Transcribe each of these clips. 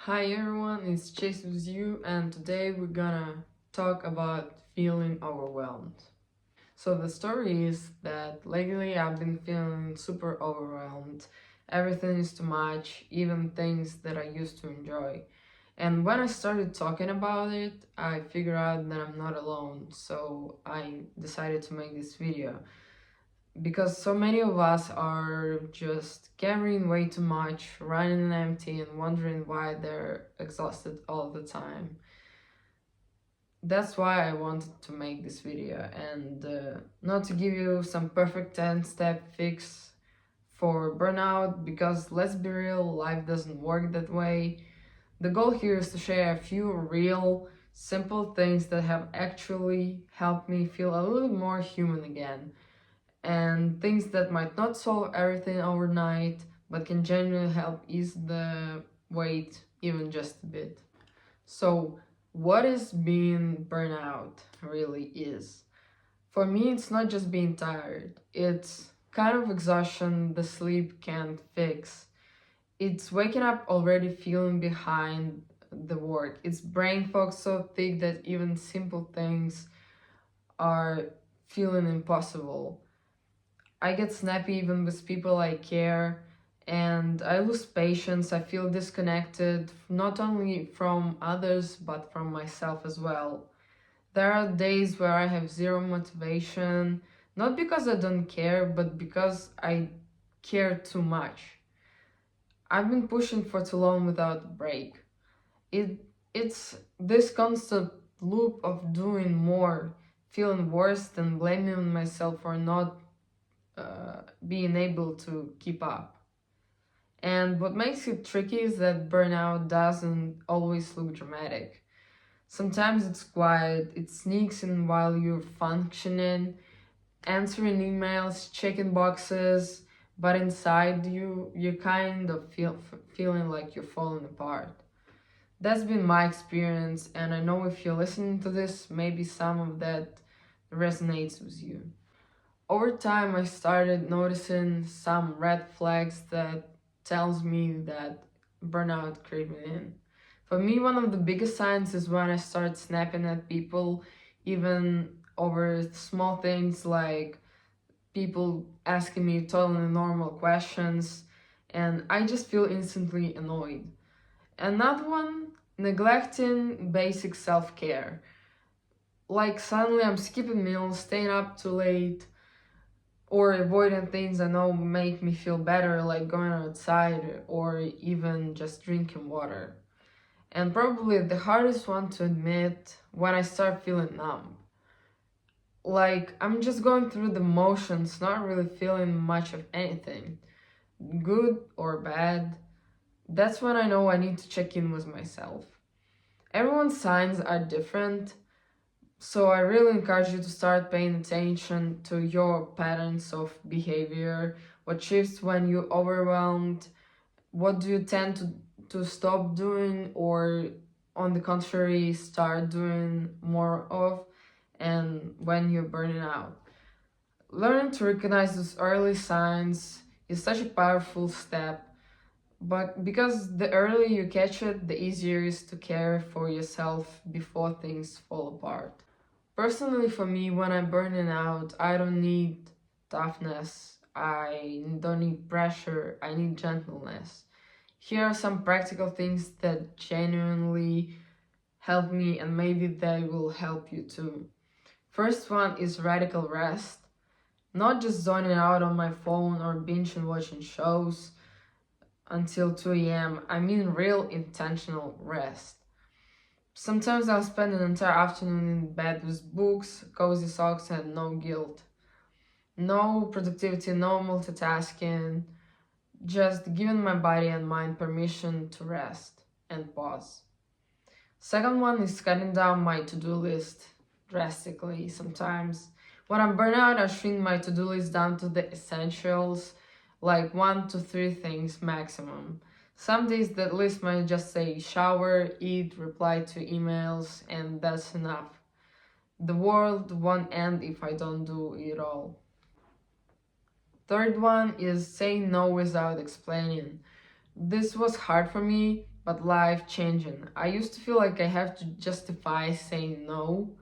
Hi everyone, it's Chase with you, and today we're gonna talk about feeling overwhelmed. So the story is that lately I've been feeling super overwhelmed. Everything is too much, even things that I used to enjoy. And when I started talking about it, I figured out that I'm not alone, so I decided to make this video because so many of us are just carrying way too much, running on empty, and wondering why they're exhausted all the time. That's why I wanted to make this video, and not to give you some perfect 10-step fix for burnout, because let's be real, life doesn't work that way. The goal here is to share a few real, simple things that have actually helped me feel a little more human again, and things that might not solve everything overnight, but can genuinely help ease the weight even just a bit. So, what is being burnout really is? For me, it's not just being tired, it's kind of exhaustion the sleep can't fix. It's waking up already feeling behind the work. It's brain fog so thick that even simple things are feeling impossible. I get snappy even with people I care, and I lose patience. I feel disconnected not only from others but from myself as well. There are days where I have zero motivation, not because I don't care, but because I care too much. I've been pushing for too long without a break. It's this constant loop of doing more, feeling worse, and blaming myself for not being able to keep up. And what makes it tricky is that burnout doesn't always look dramatic. Sometimes it's quiet, it sneaks in while you're functioning, answering emails, checking boxes, but inside you kind of feeling like you're falling apart. That's been my experience, and I know if you're listening to this, maybe some of that resonates with you. Over time, I started noticing some red flags that tells me that burnout creeping in. For me, one of the biggest signs is when I start snapping at people, even over small things like people asking me totally normal questions, and I just feel instantly annoyed. Another one, neglecting basic self-care. Like suddenly I'm skipping meals, staying up too late, or avoiding things I know make me feel better, like going outside or even just drinking water. And probably the hardest one to admit, when I start feeling numb. Like I'm just going through the motions, not really feeling much of anything, good or bad. That's when I know I need to check in with myself. Everyone's signs are different, so I really encourage you to start paying attention to your patterns of behavior, what shifts when you're overwhelmed, what do you tend to stop doing or on the contrary start doing more of, and when you're burning out. Learning to recognize those early signs is such a powerful step, but because the earlier you catch it, the easier it is to care for yourself before things fall apart. Personally, for me, when I'm burning out, I don't need toughness, I don't need pressure, I need gentleness. Here are some practical things that genuinely help me, and maybe they will help you too. First one is radical rest. Not just zoning out on my phone or binge and watching shows until 2 a.m. I mean real intentional rest. Sometimes I'll spend an entire afternoon in bed with books, cozy socks, and no guilt. No productivity, no multitasking, just giving my body and mind permission to rest and pause. Second one is cutting down my to-do list drastically. Sometimes when I'm burnt out, I shrink my to-do list down to the essentials, like 1 to 3 things maximum. Some days that list might just say shower, eat, reply to emails, and that's enough. The world won't end if I don't do it all. Third one is saying no without explaining. This was hard for me, but life-changing. I used to feel like I have to justify saying no.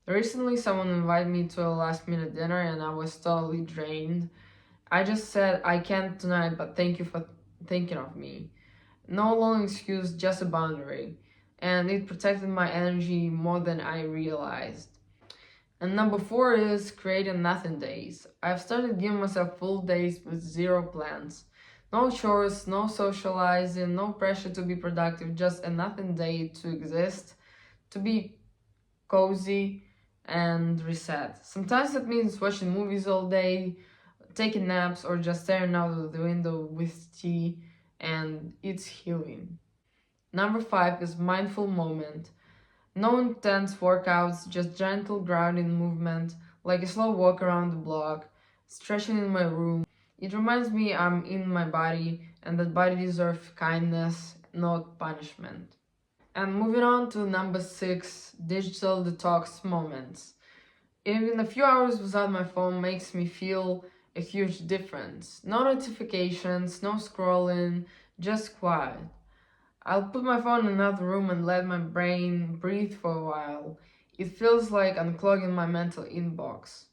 Recently, someone invited me to a last-minute dinner and I was totally drained. I just said, I can't tonight, but thank you for thinking of me. No long excuse, just a boundary. And it protected my energy more than I realized. And number 4 is creating nothing days. I've started giving myself full days with zero plans. No chores, no socializing, no pressure to be productive, just a nothing day to exist, to be cozy and reset. Sometimes that means watching movies all day, taking naps, or just staring out of the window with tea, and it's healing. Number 5 is mindful moment. No intense workouts, just gentle grounding movement, like a slow walk around the block, stretching in my room. It reminds me I'm in my body and that body deserves kindness, not punishment. And moving on to number 6, digital detox moments. Even a few hours without my phone makes me feel a huge difference. No notifications, no scrolling, just quiet. I'll put my phone in another room and let my brain breathe for a while. It feels like unclogging my mental inbox.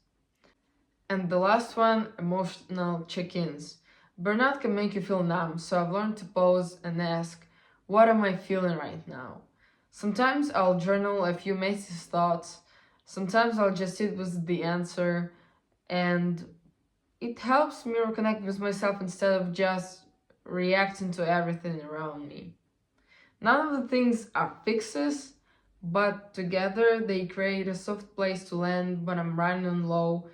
And the last one, emotional check-ins. Burnout can make you feel numb, so I've learned to pause and ask, what am I feeling right now? Sometimes I'll journal a few messy thoughts, sometimes I'll just sit with the answer, and it helps me reconnect with myself instead of just reacting to everything around me. None of the things are fixes, but together they create a soft place to land when I'm running on low,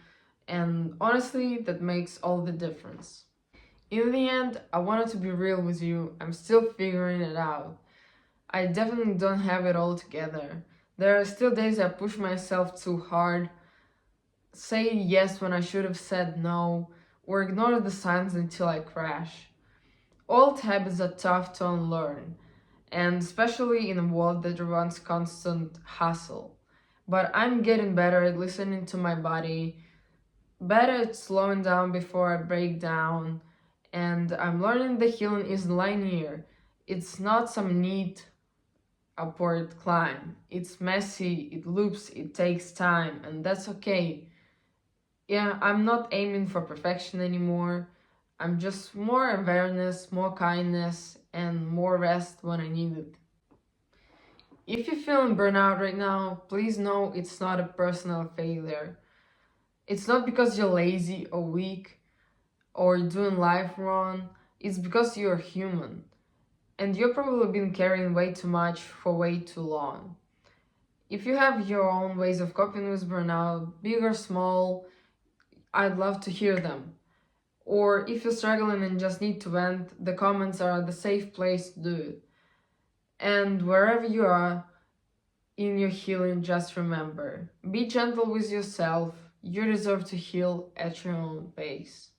and honestly, that makes all the difference. In the end, I wanted to be real with you. I'm still figuring it out. I definitely don't have it all together. There are still days I push myself too hard, say yes when I should have said no, or ignore the signs until I crash. Old habits are tough to unlearn, and especially in a world that wants constant hustle. But I'm getting better at listening to my body, better at slowing down before I break down, and I'm learning that healing isn't linear. It's not some neat upward climb. It's messy, it loops, it takes time, and that's okay. Yeah, I'm not aiming for perfection anymore. I'm just more awareness, more kindness, and more rest when I need it. If you're feeling burnout right now, please know it's not a personal failure. It's not because you're lazy or weak or doing life wrong. It's because you're human. And you've probably been carrying way too much for way too long. If you have your own ways of coping with burnout, big or small, I'd love to hear them. Or if you're struggling and just need to vent, the comments are the safe place to do it. And wherever you are in your healing, just remember, be gentle with yourself. You deserve to heal at your own pace.